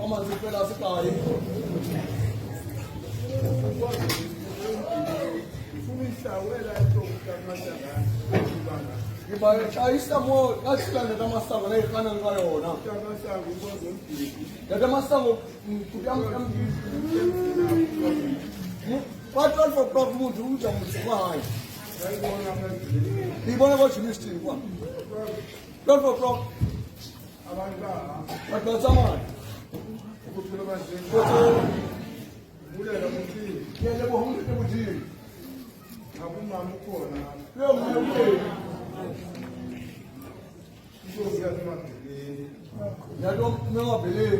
Amanzi phela asikayi. Ngibashayisa mo ngasilanda kamasango nayifana ngayona. Lada masango kwa 12 o'clock umuntu uza muzwa hayi. Ngibona kwa Jimmy kwa 12 o'clock abantu bazamana ukuphila manje mulela muthi yele bohumule muthi abumama ukhona leyo manje izoziya emadleleni yato mengabheleli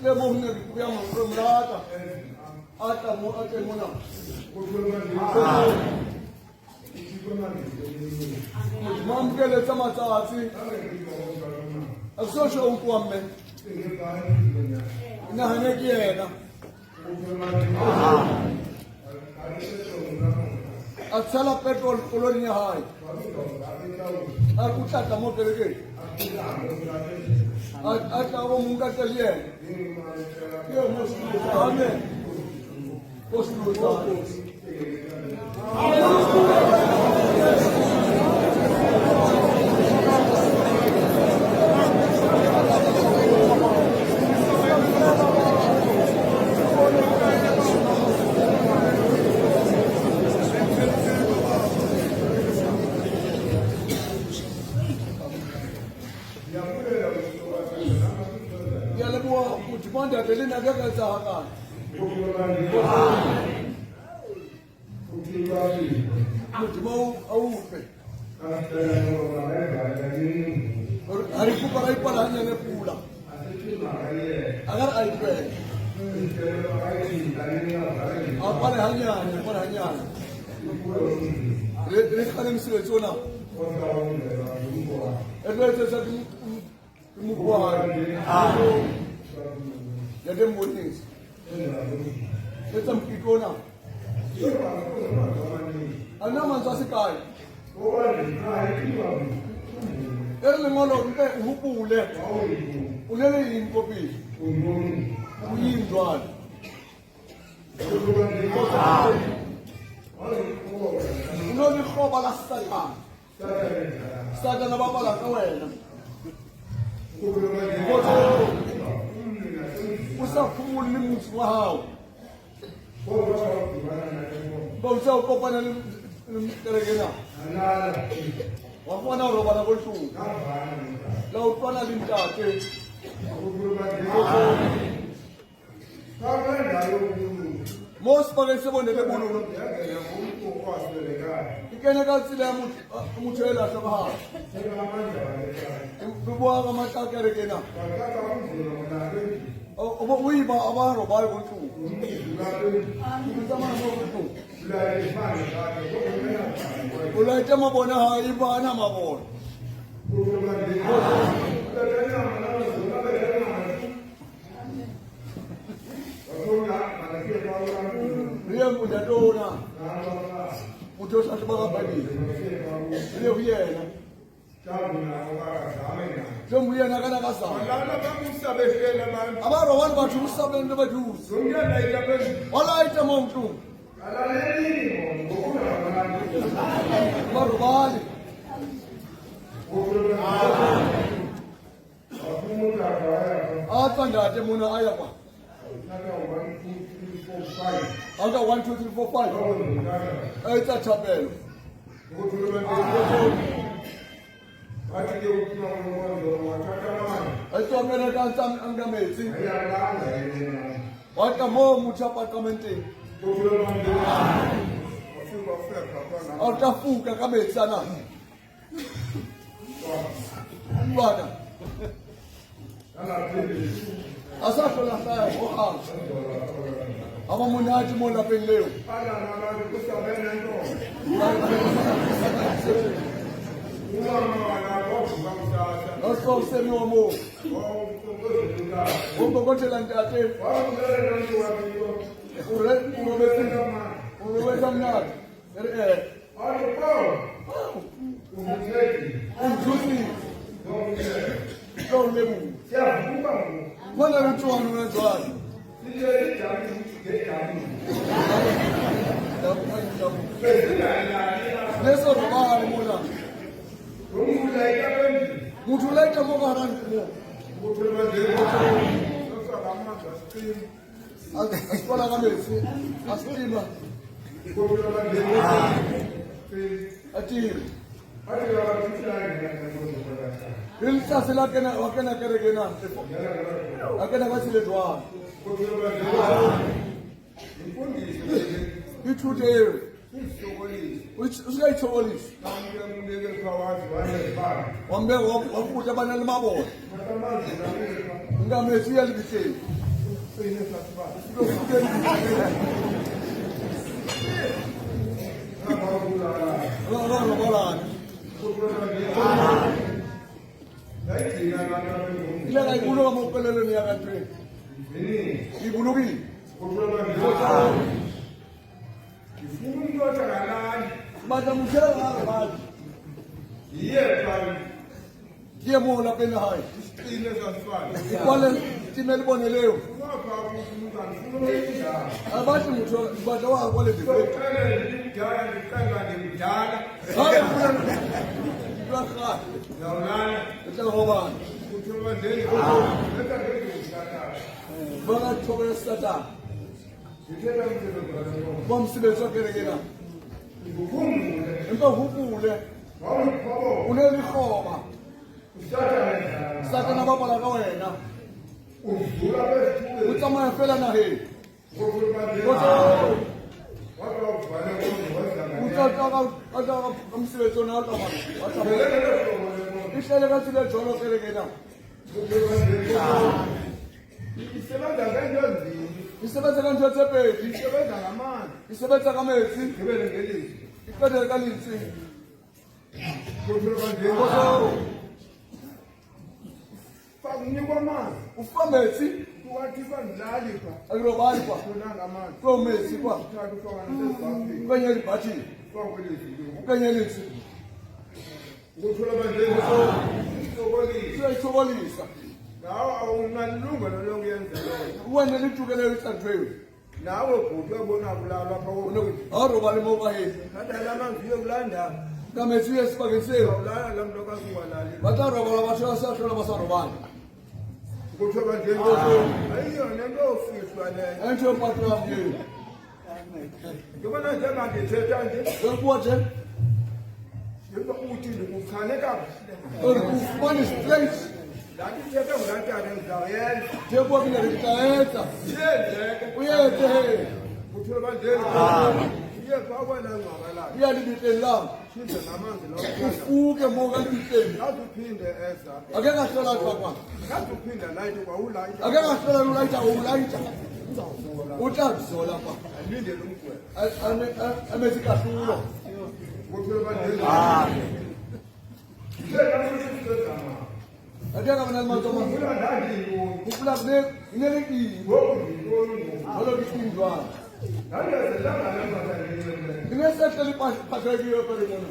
le bohumule kuyamamrata ata mo ate mona mamkele tamatsatsi akusosho unkwame nahaneki yena atsala petrol koloni ya hayi akutata moteleke atavo mungateliye yo mosuluza amen mosuluza Manda belina ngeke sahakana mujimo awupe arifuka raipala hanya nepula agar aipe apale hanya rekhane mswetsona edwetse sa kumukwa ya dem mornings etam kitona ana manzasi kai ele ngolo mpe hupule ulele inkopi uyindwana unoni khoba la satana baba la wena usaphumula limuthi wahawo bawusa ukopana limterekena wafana urobana kolhungu la utwana limtate most bakayisebondele bunulo ikene katsile muthi elahla bahawo bubuwa kamahlakerekena obo uyiba abaro bayo kolhungu ngizamana kolhungu ulayite mabona hayi bana mabona riye mudadona mutosha shibakabhadile riye uyena Jomuyena kana kasama abaro wanu bathu usabende bathuzi wala ite muntu marubali atandate muna ayapa anga 1 2 3 4 5 aita chapelo aito mena kansa angamezi waka mo muchapa commenting Altafuka kabisa na bwana asafo la saya oha ama munaji mona penleo Nosso Senhor amor. Vamos continuar até. O umjusi lo lebu mana ritual unazwana leso robani mona muthu laita mokarani asikola kamesi asitima atiri ilisasi lakena wakena kerekena akena kwasiledwana ithutheyo usiyayithokolisa wambeka wafuta abanye limabona ngamesi iyalibihleli ileka ibuluka mopelelweni yakantwini ibulukile batamutshela ngabantu ke mo lapeng la hae ikwale time liboneleyo abathi muthu batla wa kwale dibete bangathobela satana bomsebenzi wakerekela empa hupule unelihoba satana bapala ka wena o tsamaya fela nageng mosebetsi one ihlele ka tsile jolo kerekela isebenza ka ntho tse pedi isebenza ka metsi iqedele ka lentsi ufa metsi akirobali kwa ko metsi kwa ukenye libhathini ukenye lentsi siyayithokolisa nawe awunalungelo lokuyenza lokho wena litukele ihlanjweyo nawe bhuti wabona kulala apha awurobali mokaheni adala amanzi uyokulanda kametsi uyesibakeni seyo ulala la muntu okazingalali batarobala batho asahlola basarobana kuthiwa banje ayiyona nto ofihlwa leyo ento yopatho yamyeni ngibona njengandithetha nje wekuwa nje yeba uthi ndikukhane or ufumane straight ndandithethe ngulatane ndizawuyenza njekuwa kinaritayenza yenzeke uyete kuthiwa banje iye kwakwela ngcwabalayo iyalibihleni lam shinde namanzi lawo ufuke mokalibihleni ngazuphinde eza ake ngahlola twakwa ngazuphinde layite kwawulayita ake ngahlola lulayita ulayita utlabizola kwa alindele umgweba amesikahlulo kuthiwa banje akengabanalimatoma ukula kunelekile olokisindlwana inesehleli phathekiyo perimona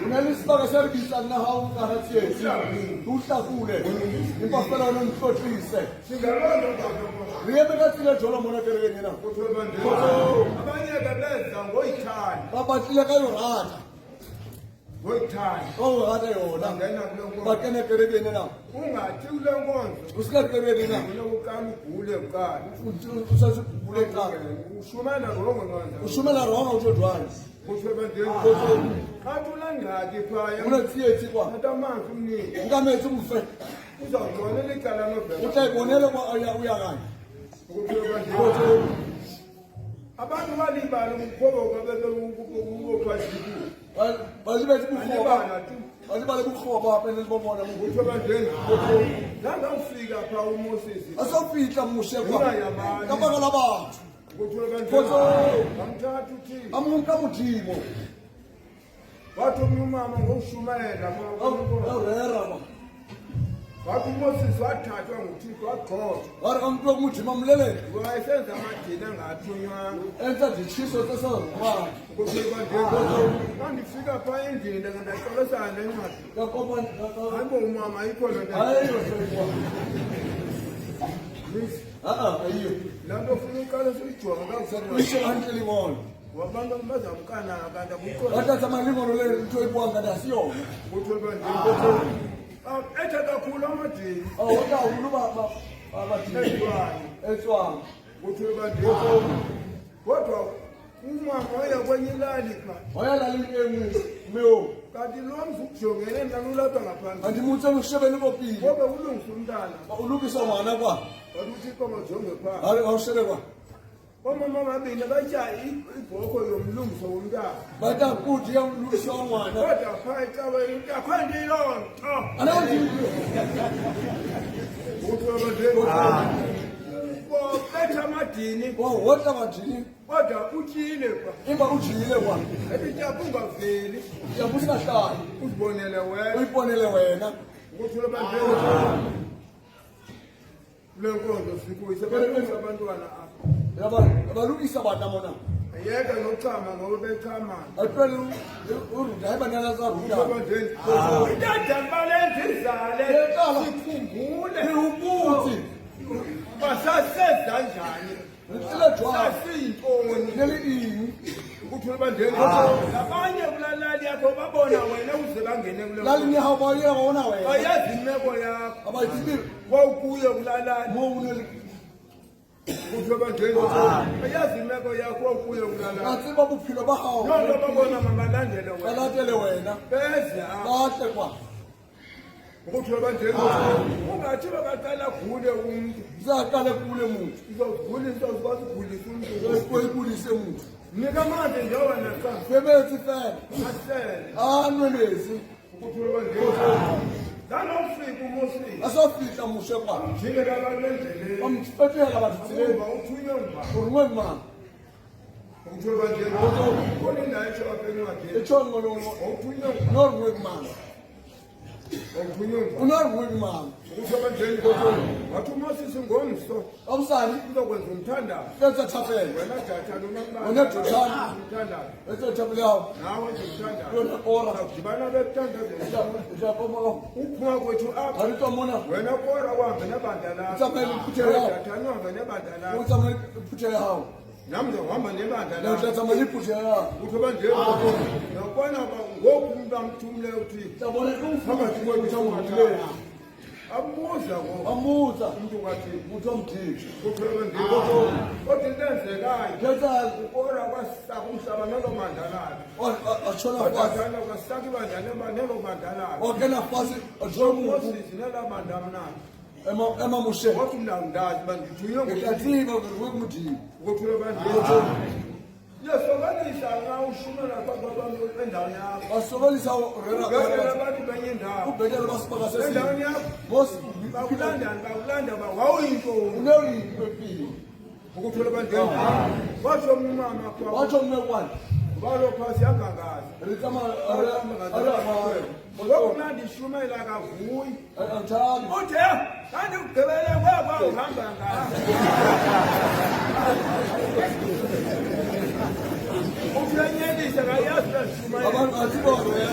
unelisibaka seribisa nahawu kahathiyesi uhlakule impafela wena nihlohlise riyebekatsile jolo mona kerekeni na abanye bebeza ngoyithanda babatlile ka yorata ngoyithanda orata yona ngena kule nkonzo bakene kerekeni na ungathi kule nkonzo usikakerekeni na unokuqala ugule kuqala usasibule qala ushumela rongo nkonzo ushumela ronga utodwana kuthiwa banje athi unangxaki phaya unetsietsi kwa athi amanzi umniki nkametsi umfe uzawuxolela icala nobheka utayibonele kwa uyakanye kuthiwa banje abantu balibala umkhoboka bebeukophazikile balibethi bukhoba balibale bukhoba apene libomona kuthiwa banje nangawufika pha umoses asofihla mushe kwa kabaka labantu kuthiwa banje Kotso. ngamthatha uthini amuntu kamudimo wathi omnye umama ngowushumayela awurera ba wathi uMoses wathathwa nguThixo wagxothwa Wari kamntu wokumujima mlelele. wayesenza amadini angathunywanga Enza zitshiso sesazikwayo. Ndandifika phaa endlini ndaxolosana nencwadi Yakobo hayibo umama ayikho loo nto hayo soyikwa. Ayiyo. laa nto funa uqale siyijonge kakusewa Wisho antilingolo. wabantu bazamkana kanti akukho Wathatha amalingolo le into ibwanga ndasiyona. kuthiwe ethe kakhulu amadini Awuta uluba abathi ezilwane etswanga. kuthiwe kodwa umama waya kwenye ilali phaa Wayalala impemisi meyo. kanti lo mzi ukujongene nalulapha ngaphandle Andimutse ushebele kopili. ngoba ulungisa umntana Ulukisa ngwana kwa. wathi uthixo majonge phaa Hayi awushele kwa. omama ababini batya ibhoko yomlungiso womntana Bata kuti ya ulukisa ngwana. kodwa phaa ecaweni akho nto yiloo nto Anathi betha amadini wota majini. kodwa utyile kwa Imba ujile kwa. ebityapha ungaveli Yabusingahlali. uzibonele wena Uyiponele wena. kuthiwe bandle kule nkonzo sikuyise balungisa abantwana apha Abalukisa bana mona. yeke nochama ngoba bechamana Aphela uruda hayibanana zaruda. idada balendizale sikhumbule Ubuthi. basasezanjani Ilejwa. sasiyintoni Neli kuthiwe bandle abanye kulalali yakho babona wena uze bangene kule lali ni hawa ya wona wena. ayazi imeko yakho Abayithi wawukuye kulalali mo uneli. kuthiwe bandle ayazi imeko yakho wawukuye kulalali Atsi babuphilo ba hawo. nonto babona mabalandele wena Balatele wena. beza Bahle kwa. kuthiwe bandle ungathi babaqala gule umntu Zaqale kule muntu. uzogulisa uzokwazi ugulisa umntu Koyibulise muntu. nika manje njengoba naxa Sebethi fela. asele Anwelezi. kuthiwe bandle zanofika uMoses Asofika mushe kwa. njike kabantu endleleni Bamfethela bathile. uba uthunywe ngba Urumwe mama. kuthiwe bandle kunindawo etsho apha encwadini Echongo lo wawuthunywe ngba norumwe mama. wawuthunywe ngba Unorumwe mama. kuthiwe bandle wathi uMoses ngomso Abusani uzokwenza umthandazo fetha thapela. wena jatha nomabala Wena Jothani. umthandazo Fetha thapela yawo. nawe nje umthandazo Yona ora. udibana bekuthandazo Ujapoma. uphuma kwethu apha Alito mona. wena kora uhambe nebandla lakho Usamele uphuthe yawo. jathani uhambe nebandla lakho Utsama iphuthe yawo. nam ndizohamba nebandla lakho Utsama iphuthe yawo. kuthiwe banje nokubona ngoku umntu amthumile uthixo Sabona hamba kufa kuwe kuthambile. abuza ngoku Amuza. umntu kathixo Umuntu omdiki. kuthiwe banje kodwa into enzekayo Khetha ukora kwasaka umhlaba nelo bandla lakho achona fasi. wathanda kwasaka ibandla nelo bandla lakho Wakena fasi ajomu uMoses nelaa bandla mnandi ema mushe. wathi mna ndazi uba ndithunywe nguThixo Ngatiba ngokumdiki. kuthiwe banje yasokalisa nxa ushumela phaa kwabantu endaweni yakho Basobalisa ubekela rera. abantu benye indawo Ubhekela basibaka sesi. endaweni yakho Bosi bakulandani bakulanda uba wawuyintoni uneli kwepili. ukuthola bandeni watsho umama kwa Watsho mmekwani. balo phasi yangangazi Ritama ngokumnandi ishumela akavuyi Antani. uthe kanti ugqibele kwaba uhamba ngazi uyanyelisha kayazi uyashumela Abantu athibo rera.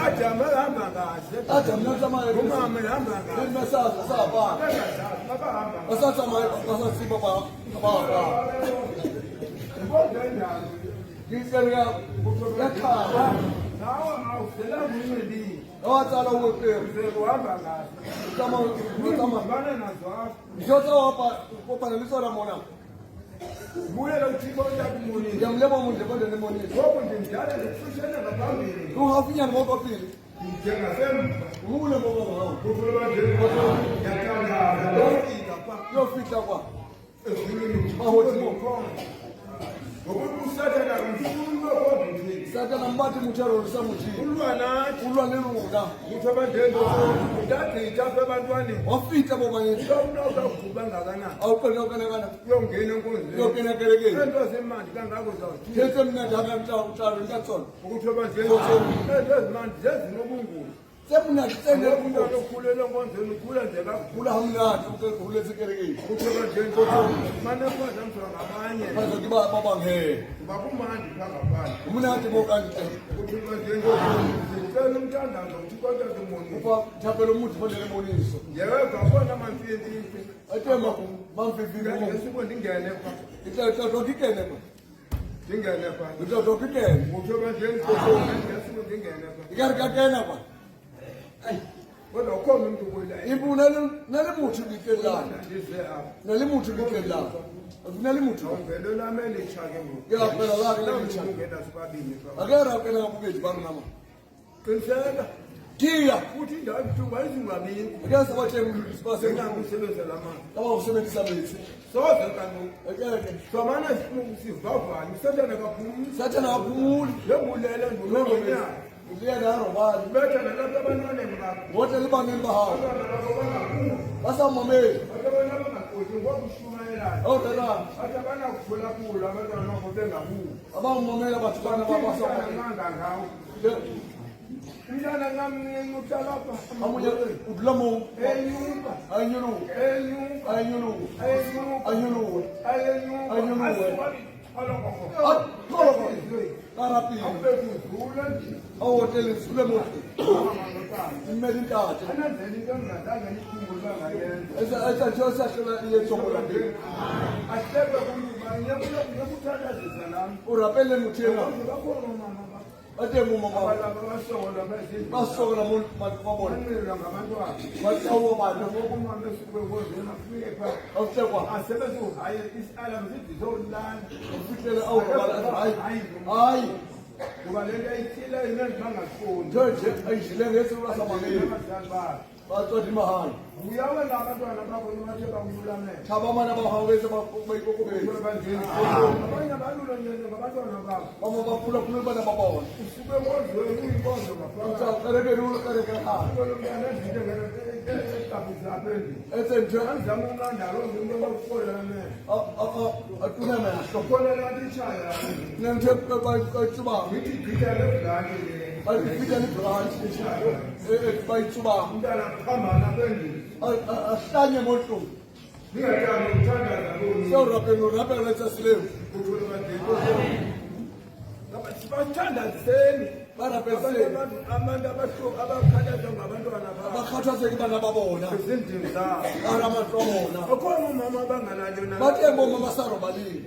ajama ehamba ngazi Aja mna sama umama ehamba ngazi Mesaza saba. babahamba Basatha basasiba ba. ngazi Ngiseria yakhaba. nawe awuvela kumncedini Watsala uweperi. uhamba ngazi Kama uzibane nazo apha Njotsa wapa kopana la mona. buyela uthixo uyakumonisa Ngiyamleba umuntu kodwa nemonisa. ngoku ndimdala ndikufushene ngaphambili Ungafinyana ngokopili. njengasemva Ngule ngoba. kuthula yatangaza lofika pha Yofika kwa. ezulwini Mahothi. ngokuthi usathana kumfundo kodwa uthixo Satana mbati muthero lisamuthi. ulwa nathi Ulwa nelunga. kuthi abandeni udagqitha apha ebantwaneni Wafika boba yethu. sawuna uzawugquba ngakanani Awuqela kana. uyongena enkonzweni Yokena kelekele. ento ezimandi kangako zawuthixo Thethe mina ndaka mtalo ntatsona. ukuthi abandeni ento ezimandi zezinobungozi Semnati tsene umntwana okhulele nkonzweni ukhula nje kakhulu kula hamnati ukuletse kerekeni. kuthiwa nje inkosi mane mfazi amthwa ngabanye Bazo kiba babanghe. bakumandi phangaphandle Umnati bokanje. kuthiwa nje inkosi sicela umthandazo uthikota zimonile Uba thapela umuthi fanele moniso. yebo khona mamfindi Atema mamfifini mo. ngesuku ndingene pha Ita dokikene ma. ndingene pha Ita dokikene. kuthiwa nje inkosi ngesuku ndingene pha Ikarika kena kwa. kodwa ukhona umuntu kwela Impuna nale muthi ngikela. ndize apha Nale muthi ngikela. Akunale muthi. ngelo lami elitsha ke ngoku Ya phela la ke lecha. ungena sibabini pha Akera kena ngabubedi banginama. qiniseka Kia. futhi indawo ebuthuku ayizingabini Akera sabathe sibase senako usebenzela amanzi kama usebenzisa mithi. soze kaloku Akeke. somana sivavanye usathane kakhulu Sathana aphumuli. lebulele ndulongonyana Uliya naro bali. betha nalapha abantwaneni bakho Wote libangeni bahawo. abantwana bakho bangakhulu Basamameli. bathi abanye abangagodi ngokushumayelana Awudala. bathi abanakuphulaphula abantwana bakho bengakhulu Abangimamela bathukana babasakana. amanga ngawo umntana ngamncinci utalapha Amunye udlamo. enyuka Anyulu. enyuka Anyulu. enyuka Anyulu. enyuka Anyuluwe. alokho Koloko. Karapi. abekudlula nje Awotele sule mothi. amangotana Imeli ntate. anenzela into engingadanga nikhumbula ngayenza Esa Joseph shela ile chombo la ndini. ahlebe kuluba ngiyakuthandazisa nami Urapele muthena. bakhona omama Ate mu mama. abalaba basokola bezindlu Basokola mu mabona. banqilwa ngabantwana Basawo bantu. okumama esuke kodleni afike pha Awutekwa. asebezuhaye isalam zidizolanda Ufikele awubala. Hayi. Hayi. ngoba lento ayithile imenzi bangaqondi Nje ayishile ngesi basamameli. abazali bakhe Batsodi mahali. uyawela abantwana bakho nibathe bakulamela Thaba mana bahaweze bayikokobeli. abanye abalula nje ngabantwana bakho Mama baphula phula bana babona. usuke kodlweni uyinkonzo ngaphaa Ucakeleke lula keleke hali. umntwana ezinto engekabisa apha endlini Ese nje anzama umlanda lo into bakufolela atuna mehlo. ukholela litshaya Nje bayitsuba. ngithi gqitha lezilane Bayifika ni branch. Bayitsuba. umntana phambana apha endlini Ahlanye moto. ningathandi ukuthandaza kuni Sewurape no rape letsa silevu. sibasithandaziseni Barape abantu sile. abakhathazwa ngabantwana babo Bakhathazeke bana babona. ezindlini zabo Ara matlomona. akhona umama abanganalo Bathe bomma basaro balini.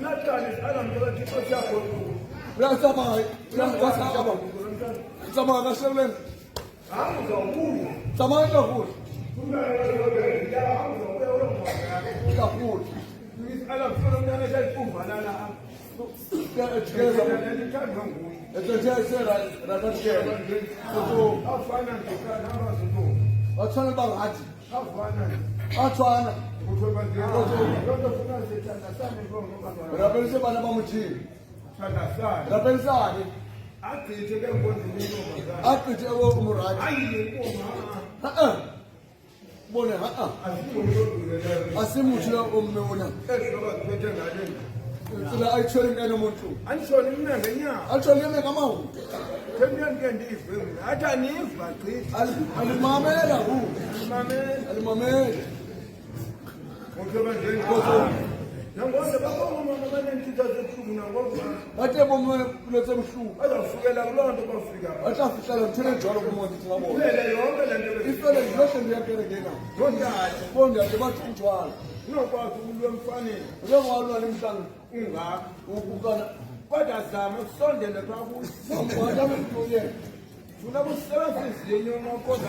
naqali alamntu abathixo siyakho Uyasama. Uyasama. Sama kahleleni. hayi uzawubuya Sama kakhulu. Kakhulu. alamfuna umntana esayifumbanana Tigeza. lithandwa nguye Ethethe rakatkela. afana njekanabazilungu Bathwana bangathi. afana Athwana. thandasane Rapelise bana bamuthini. thandasane Rapelisani. agqithe ke nkonzini intombazana Aqithe umuraji. ayile nkoma Bone asikuloduleyo asimuthi lo ummeona. ezilokaziphethe ngaleni Sila ayithole ngene umuntu. andishoni mna ngenyanga Athole ngene ngamawu. themnyani ke ndive mna athi aniva gqithi Alimamela hu. mamela Alimamela. ngokuba njeni nangona bakomama abanentitha zebuhlungu nangoba Bathe bomme kulethe buhlungu. bazawufukela kuloo nto bafika Bahlafihla ngithele njalo kumuntu ngabona. kulele yonke le nto Ifele ngiloshe ndiyakerekena. ngondala Bonke ake bathi utshwala. unokwazi ukulwa emfaneni Njengowalwa nemhlanga. ungaka Ukukana. kodwa zama kusondele phaa kuyo Samwana mntuye. funa kusebenzisa izinyo unokoza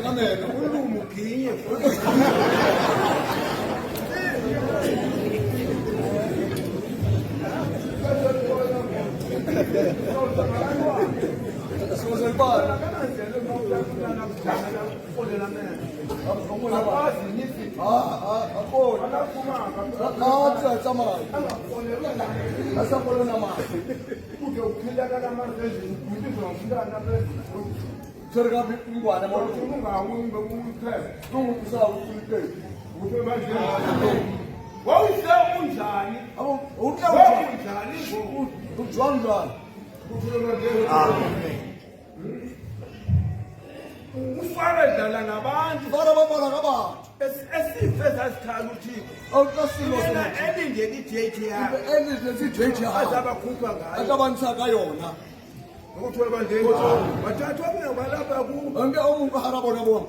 Ngameno. ulumu ginye Sizolibala. kananzele umntana kudala ufolela mena Akhola. akwazi nisi Akhola. akaphumanga Nathi atsamaya. angafolelwa naye Asakhola namali. ude uphilakala amanzi ezini ubizwa ngumntana phezulu Tshwere ka ngwana mo. ungawi bekumphela Tungu kusawu kulike. Kuthola bandleni. Wawuse unjani? abo uthi Unjani ngoku? ujwanga Kuthola bandleni. Ufana dlala nabantu. bara babala kabantu Esife sasikhala uThixo. awukasilo Yena elingeni iDate yakhe. elizesijeje Azabakhupha ngayo. akabanisaka yona Ukuthola bandleni. Bathathwa kunabalapha ku. onke umuntu harabona bona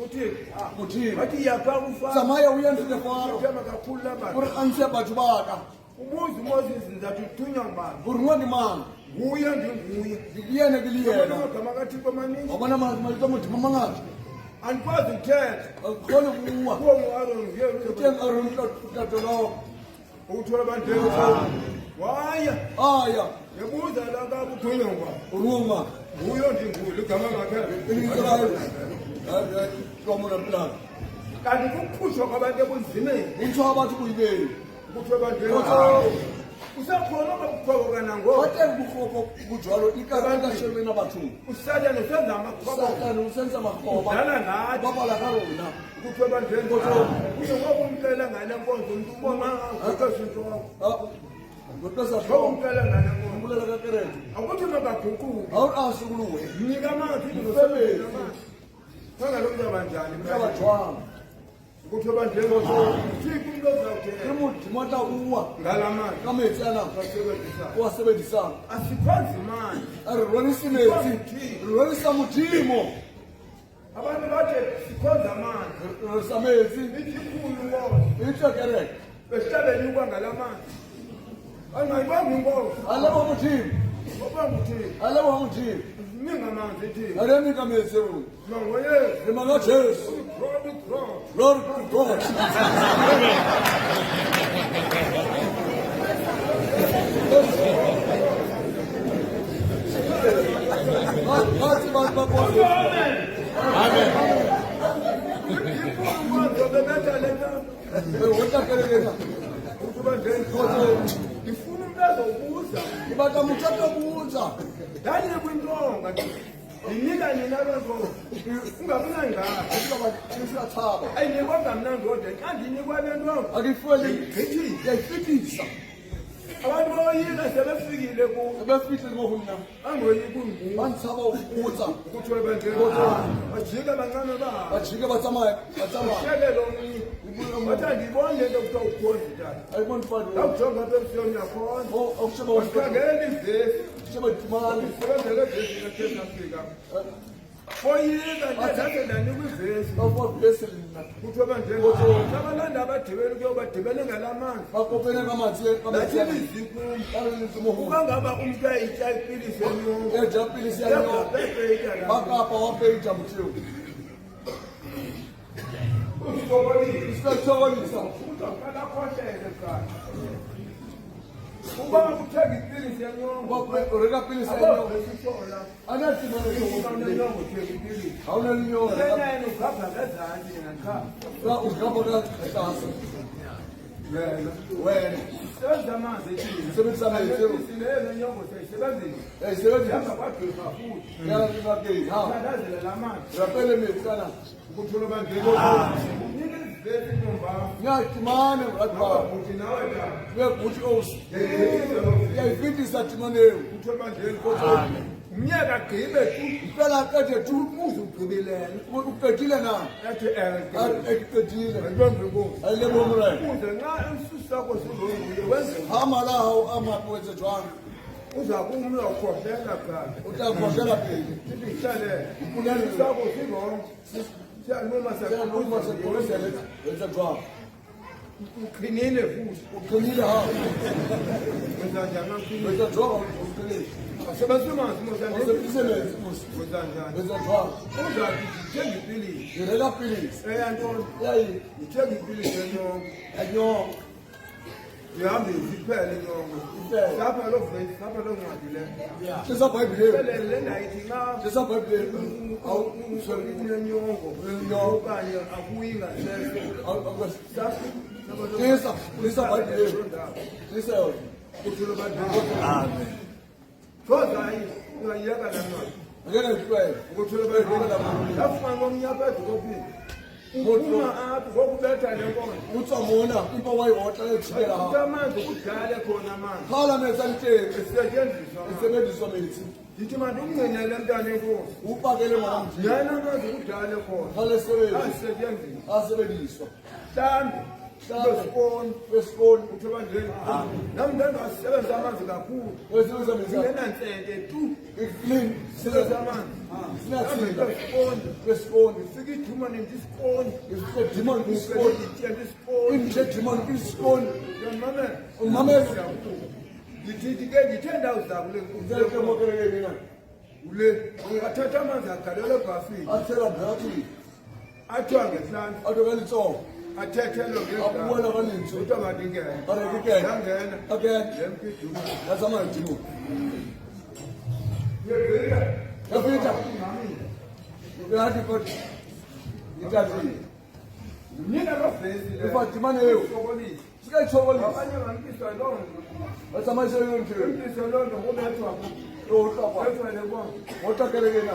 uThixo. uthini Bathi yapha kufa. samaya uyendile faro Uthema kakhulu labantu. uri anse batho baka Ubuza uMoses ngizathi uthunywa ngubani? uri ngwe ngimanga Nguye ndinguye. ngiyene kiliyena Amagama kaThixo amaninzi. wabona malito muthima mangathi Andikwazi ukuthetha. akukhona kuwa Kuwo ngu-Aaron nguye uthenga arumtatolo ukuthola bandleni. Waya. aya Yabuza la kabe uthunywa ngubani? uruma Nguye ndinguye. Ligama ngakhe. ilizrael komona plan Kanti kukhushwa kwabantu ebunzimeni. utsho abantu kuyibeni Ukuthola bandleni. Usakhona ukuphokoka nangoku. wathenga ubuhlobo bunjalo ikankashelweni abathungu Usathane usenza amakhobo. satani usenza makhoba Udlala ngathi. babala karona Ukuthola bandleni. Uye ngokumcela ngale nkonzo umuntu ubona ngathi inhloko. ngotesa Ngokumcela ngale nkonzo. umbulela kakerete Akuthi makaguquke. awuqasukuluwe Nika amanzi Umsebenzi. Kangalokhu yabanjani? abajwanga Ukuthi bandleni uThixo umuntu ozawuthela. imuthi mota uwa Ngalamanzi kametsi ana asebenzisa. owasebenzisanga Asikhonzi imali. arirwanisi metsi rirwanisa muthimo Abantu bathi sikhonza amanzi. rirwanisa metsi Ikhulu inkomo. itsho kereke Besihlabe nyukwa ngalamanzi. Angayibanga inkomo. alebo muthimo Ngobanga uThixo. alebo muthimo Ninga amanzi eThixo. arenika metsi ru Mangoye. rimanga jesu Glory, glory. glory to god bathi bantu babona Ikhulu bebetha lento. wona kereke Ukuthi bandleni ngifuna umuntu azobuza. ibata muthatha buza Dani kwintonga. Yinika nina lonto. Ungabona ngaka. isiyathaba Ayinikwa ngamnandi kodwa xa ndinikwa lento. akifeli Ngithi yayifikisa abantu boyika sebefikile ku ebefihle ngohulina angoyika ungubo. bandisaba ukubuza Ukuthola bandleni. Bajika bancane ba. bajike batsamaya Shekelo omnye. Bathi andiyiboni lento kuthiwa ukhonza dad. ayibona fani Awujonga apha ebusweni yakhona. okusheba Usikhangela ivesi. kusheba dimani Usebenzele evesi eSouth Africa. Boyika nje zaze ndanikwa ivesi. bafobheselina Kuthiwa bandleni. Abalanda abadibeli kuyobadibele ngalamanzi. bakopene kamanzi Lathi izikum. kamanzi Ukangaba umntu ayitya ipilisi enyongo. ejapilisi yayo Yabapepeta la. bakapa wapeita muthiu Usikolile. isithokolisa Uzaqala khohlele kuqala. Uba uthenga ipilisi yenyongo. reka pilisi Abo yayo besishola. anathimane Unenyongo uthenga ipilisi. awunelinyona Yena ugabha ngezantsi yena cha. uzigaba kahlasa Yena. wena Senza amanzi eThixo. Sebenzisa amanzi eThixo. Leyo nyongo seyisebenzisa. eyisebenzisa Yahamba kwagqirha futhi. yakakei ha Thandazela la manzi. rapele metsi kana Ukuthola bandleni. Unika izivesi intombama. nyatimane rakubaba Uthi nawe da. bekuthi osi Yeyizolo. yayifitisa timaneyo Ukuthola bandleni. Umnyaka gqibe tu. impela kade tu Ugqibilela. uqedile na Yathi eqedile Ayibambe inkosi. ayilebomre Ukuze nxa isisu sakho sizonguye wenze hama laho amapi wenze jwanga uza kumntu uyawukhohlela kuqala. utakhohlela pheli Ihlale. Isisu sakho sizonke. Siyanuma siyanuma seqolesele wenze jwanga uqinile futhi. uqinile ha Wenza njani amaqinile? wenze jwanga uqinile Asebenzisa amanzi mosana. usebenzise metsi musi Wenza njani? wenze jwanga Uzathi ngithenga ipilisi. ngireka pilisi Eyantoni? yayi Ngithenga ipilisi enyongo. anyongo Ihambe iphele inyongo. Iphele. Lapha lo vesi, lapha lo ncwadi le. tisabhayibhileni Iphele le nayithi nxa tisabhayibhileni unenyongo okanye akuyi ngasese. tisa tisabhayibhileni tisa yona Kuthulo bandleni. Thoza ungayiyeka la ncwadi. ngeke ngihlwele Ukuthulo bandleni. Yafumana omnye apha edolophini. uphuma apho ngokubetha le nkonzo Utsomona impo wayihotla echela. ukuthi amanzi kudala khona amanzi Khala mesalithe esetshenziswa isebenziswa mithi. ndithi manje umngcinele mntana enkosi Upakele manje. yena amanzi kudala khona Khala sebenzi. asetshenziswa Asebenziswa. mhlambe besikoni Wesikole ukuthi bandleni nami ndanda asisebenza amanzi kakhulu wesenza mithi. singenanhlenge tu Clean. sisebenza amanzi Sinathinda. besikoni Wesikole. fika iduma nendisikoni Isifike demon isikole. isikoni Indle demon isikole. yamamela Umamela. ngithike ngithe ndawo zakule Ngeke mokeleke mina. ule athatha amanzi agalele ebhafini Athela ngathi athiwa ngenhlanhla adokalitso. athethelo Akubona kaninzi. ukuthi angadingena Barekike. yangena Okay. yemkiduma That's how much you yevika Yapita. Ukati kote. Itazi. mina bavezi le Ufatimane yo. sokolisa Sikayithokolisa. abanye bampiswa lonto That's how much you want to. bampiswa lonto kubethwa Yo utapa. bethwa lebona Otakeleke na.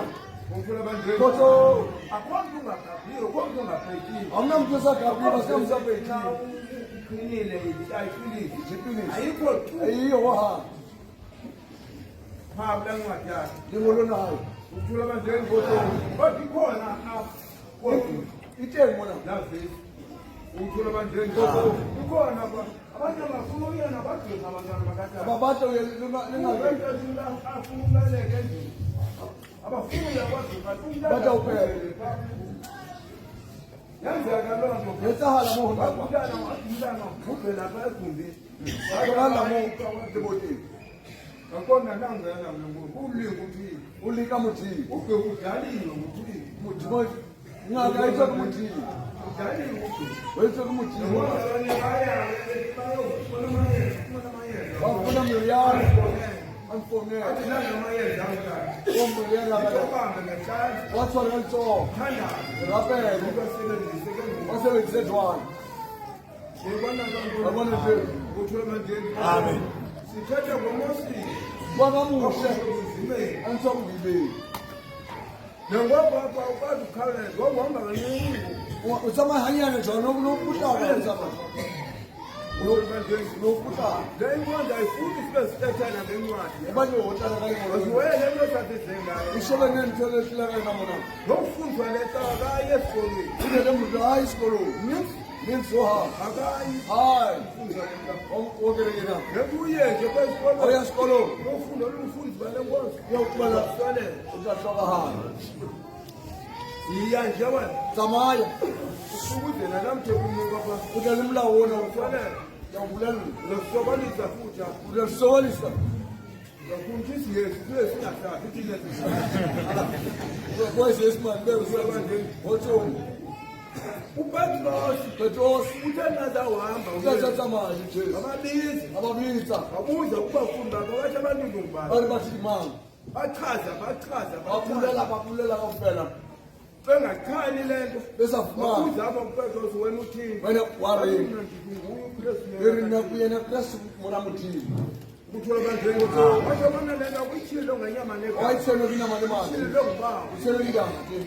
ngifuna bandleni Koto. akhona ungagabiyo konke ungaphethiyo Amna mtu sakapi basamza peki. uqinile ayifilisi Jipilisi. ayikho tu Ayiyo waha. phambi lencwadi yakhe Ngolo nayo. uthula bandleni kodwa ikhona kodwa Itengo mona. navesi uthula bandleni kodwa ikhona abantu abafuna uyena bagcina abantwana bakatata Ababato linga. afuneleke endlini abafuna uyakwazi Bata uphele. yenzeka loo nto Yesahala mo hamba. umntana ube lapha egumbini Akala mo deboti. ngakhona nangena ulinga uthile Ulika muthi. ube udaliwe nguthile Muthi mo. Ngaka ito kumuthi. udaliwe uthile Weso kumuthi. abanye bayofuna amayeza Wafuna miliyari. Anfone. athi nangamayeza angaka Omuliyari akala. obambe ngehlanje Wathwala ngalitso. thandaze Rapele. ukasebenzise ke ngoku Wasebenzise dwana. ngibona Yabona nje. uthula mandleni Amen. sithetha ngomosini Wakamuhle. uzimeni Antombibe. nangobaba ukwazi ukukhawuleza ngokuhamba kaningi Usama hanyane jona nokuhlala usama. Nokuhlala. le inkonzo ayifuni sibe sitethana ngencwadi Abanye hotala kayimo. asiwele nto sasezengayo Ishobe nentele silaka namona. ngokufundwa le akayi esikolweni Ule muntu high school. Ninsoha. akayi Hi. fundwa le nto Okerekena. ngekuye nje kwesikolo Oya skolo. ngofunda olumfundi bale nkonzo Yokubala. solela Utashaka ha. iya nje wena Samaya. ukudlela namthekunuka pha Udalimla wona solela Yawulala. uzosokolisa futhi Udasolisa. ngakuthi siyezi sibe singasazi thina Kwese isimani bekusebenze. Otho. upetros Petros. uthe nazawuhamba Uthatha manje nje. ababizi Ababitsa. babuza kubafundi bakho bathi abantu ngubani Bari bathi imanga. bachaza Babulela kuphela. bengachani le nto Besafuma. babuza apha kupetros wena uthini Wena worry. nguye Irina kuyena Kristu mona muthini. kuthiwa bandleni washo bona le nto kuyitshilo ngenyama negazi Wayithelo kina mali mali. tshilo ngubawo Uthelo idanga ke.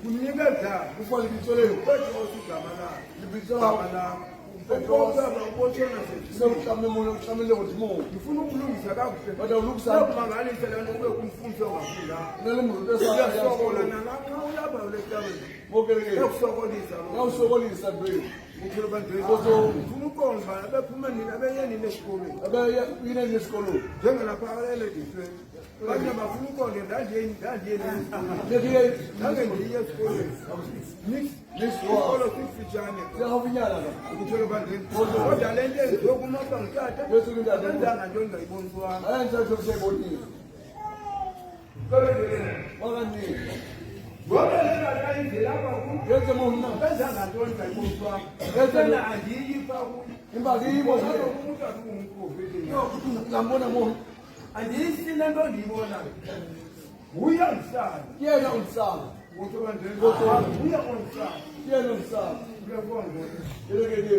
kunika edlala Kufanele ngitshele upetros igama lakho libitsa igama lakho okokaba ubotshona sethi sewuhlame moyo uhlamele ukuthi mo. ngifuna ukulungisa kakuhle Bada ulukisa sokumangalisa le nto ube kumfundi ongafundanga nale muntu uyasokola esayasokola. nanxa ulapha uletabeni Bokeleke. uyakusokolisa lo Yawusokolisa nje. uthule bandleni Kodwa ngifuna uqonda uba abephume nini abenye nini esikolweni abe yine nesikolo. njengelapha eledisweni abanye bafuna uqonde ndandiyeni esikolweni Lekiye ndange ndiye esikolweni niswa. isikolo sifitshane Siyavunyala la. ukuthule bandleni kodwa le nto enziwe kumapa ngitata Yesu ngindade. enzanga nto engayiboniswanga Ayenza nje kusebonile. Wakani. ngoba lengakayindlela apha kum Yenze mona. benzanga nto engayiboniswanga ena andiyipha kuyo Imbali ibo. umuntu angumprofeti Ngambona mo. andiyisi le nto ndiyibonayo uyandihlala Yena umsana. uthi bandleni Kodwa- uya ondihlala Yena umsana.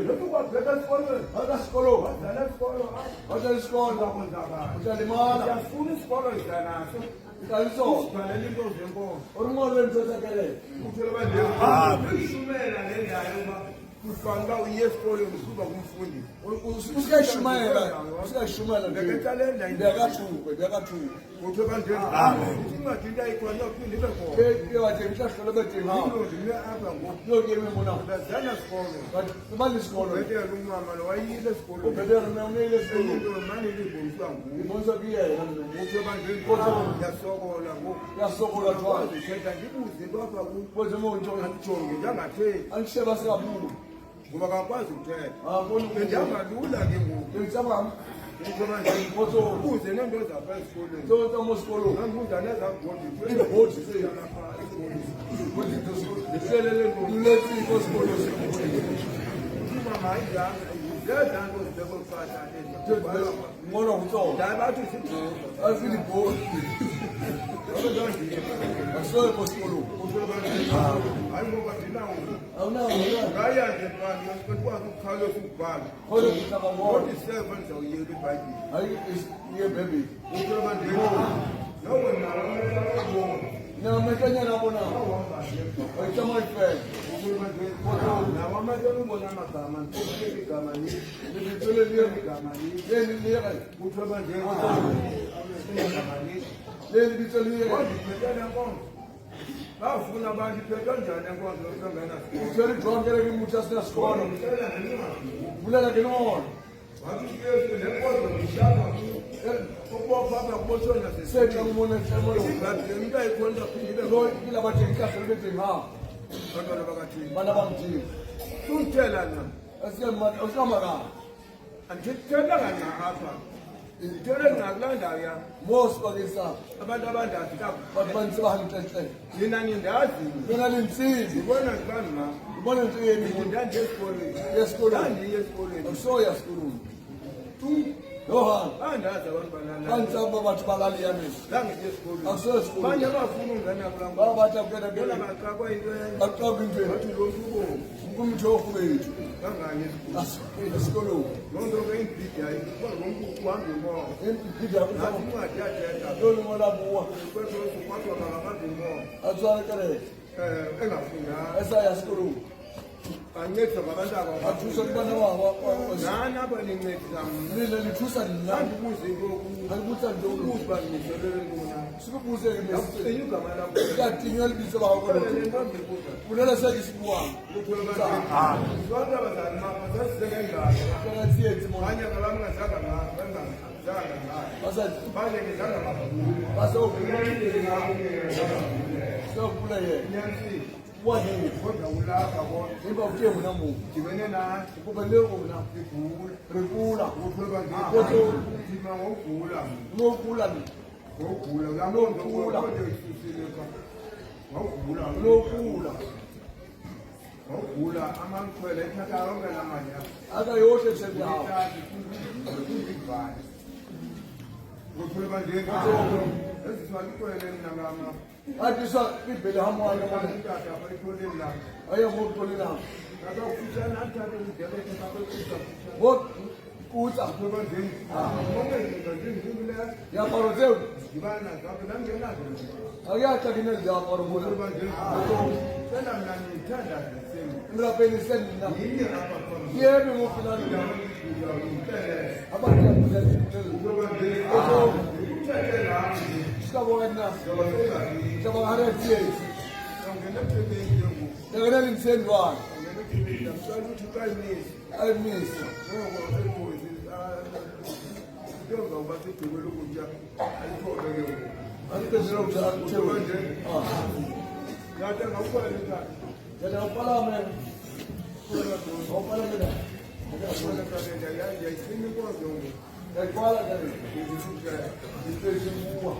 Lokhu kwabheka esikolweni. Akasikolo. Wadlala isikolo. Wadlala isikolo. Uzakwenzakala. Uzalimala. Siyafuna isikolo idlanaso. Iqaliso. Usibhalela into zenkomo. Orumolweni sothakele. Uthola abadlali. Ishumela le ndayo uba kufanele uba uye esikolweni usuba kumfundi. Usikayishumayela. Usikayishumayela nje. Ngekethalenda Ndiyakathuke. Ndiyakathuke. uthola kanjani. Incwadi into ayikhona yophinde ibe khona. Ke wathengisa isikolo bethenga. Indoda ime apha ngoku. Yokuyeme mbona. Udazana sikolo. But sibali isikolo. Ubhetele umama lo wayile esikolweni. Ubhetele uneyile isikolo. Into manje libonisa nguwe. Ibonisa kuyena. Utho kanjani. Yasokola ngoku. Yasokola thwazi. Uthetha ngibuze into apha kuwe. Kwenze umuntu Angijonge njangatheni. angisheba sikabuku. Ngoba kakwazi ukuthetha. Akoni Njengalula ke ngoku. ngicabanga Utho kanjani. Koso. Ubuze nento zapha esikolweni. sonke amosikolo. Ngangibuza nezagodi. Izigodi zethu. Lapha esikolweni. Ndihlelele nguletsiko isikolo Uma mayizanga. Lezanto zibekwe kusasa lezi. ngibona ngutshona Ndaye bathi sithi. asilibhodi asoye kosikolo Hayi ngoba ndinawo. awunawo Ngaya nje manje sikwazi ukukhalisa ukubhala. khona kuhlaba ngona 47 zawuyela iBhayibheli. hayi iye baby Uthola kanjani. Nawe nawo. namehlanyana bona ayitama ifele Nawo amathola ubona amagama. Ntombi igama lithi. ngithole liye Igama lithi. leli liye Uthola kanjani. Igama lithi. leli ngithole liye Wandiphethe lenkonzo. Bafuna abantu iphethe njani lenkonzo yokungena sikolo. ngithole ijongele kimuthi asinasikolo Ngicela ngincwadi. vulela ngenona Wathi Yesu lenkonzo ngishaka ukubopha apha kubotshona setha sesithi. ngumona emhlabeni Ingathi into ayikhona phinde ibe lo kila bathengisa sebethenga bantwana bakathini. bana bamthini Sungithela na. asikamaka Andithethanga na apha. Ndithele ngakulandayo ya. mos bakisa Abantu abandazi kakhulu. bathi banisibahanitlehle Mina nindazi. yona linsizi Ngibona ngibani ma. ngibona ntweni Ndandiye esikolweni. esikolweni Ndandiye esikolweni. akusoya esikolweni Tu. yohana Bandazi abantu banana. banisaba bathi balali yamisi Langiye esikolweni. akusoya esikolweni Manje bafuna ungena kulaa baba bathi akukena Bona kena baxakwa into enye. baqaba intweni Bathi lo ntubo. kumthofu bethu Kanganye esikolweni. esikolweni Loo nto ke imbhidi yayo. Kodwa ngomntu uhamba umoya. empida Nathi kusaba incwadi yathetha. lolu ngolabuwa Kwethu kwathiwa ngabahamba umoya. atsalekele Engafundanga. esaya esikolweni Bancedisa ngabantwana athusa kubana baba nani apha nincedisa mna. lile lithusa nina Ndandibuza into yokubuza alibutsa ntoni uba ndimiselele ntona. sikubuze ke Ndakucinga igama lakho. kuyadinywa libizo bakho Kodwa kodwa le nto ndibuza. kulela sekisibuwanga Kuthiwa abantu zonke abazali bakho sesisebenzayo. kakatsiyenzi mona Abanye abantu ngazanga ngazo, bengazanga ngayo. basathi Abanye ngizanga ngababuli. sokula yena Inyanisile. wahini Kodwa ulapha kodwa. imba kuye mna mungu Ndibene nathi. kubeleko mna Sigula. rikula Kuthiwa Kodwa thina ngokugula. unokula ni Ngokugula. Ngokugula. Kodwa isusile pha. Ngokugula. unokula Ngokugula. Amakhwele ethatha yonke la manya. akayohle sebiyawo Ithatha ivale. Kuthiwa kanje. Ezithwala ikhwele namama. atiswa ibhele hamwana mona Utata apha ekholeni la. ayengokutolina Akakufutshane athathe udebete apha ekuza. ngokutsa Kuthiwa kanje. Konke izinto zinzimile. diaparo tseo Dibana nazo apha nangenazo. akayahlakine diaparo mona Kuthiwa kanje. Sena mna ndiyithanda zesemu. emrapeni senina Yini apha khona. yebe ngofilani sikabona sikabaharatie tekenelingisendwana alimisa alikesela kujatewe yata upalame opalamena yakwala kale isesimbuwa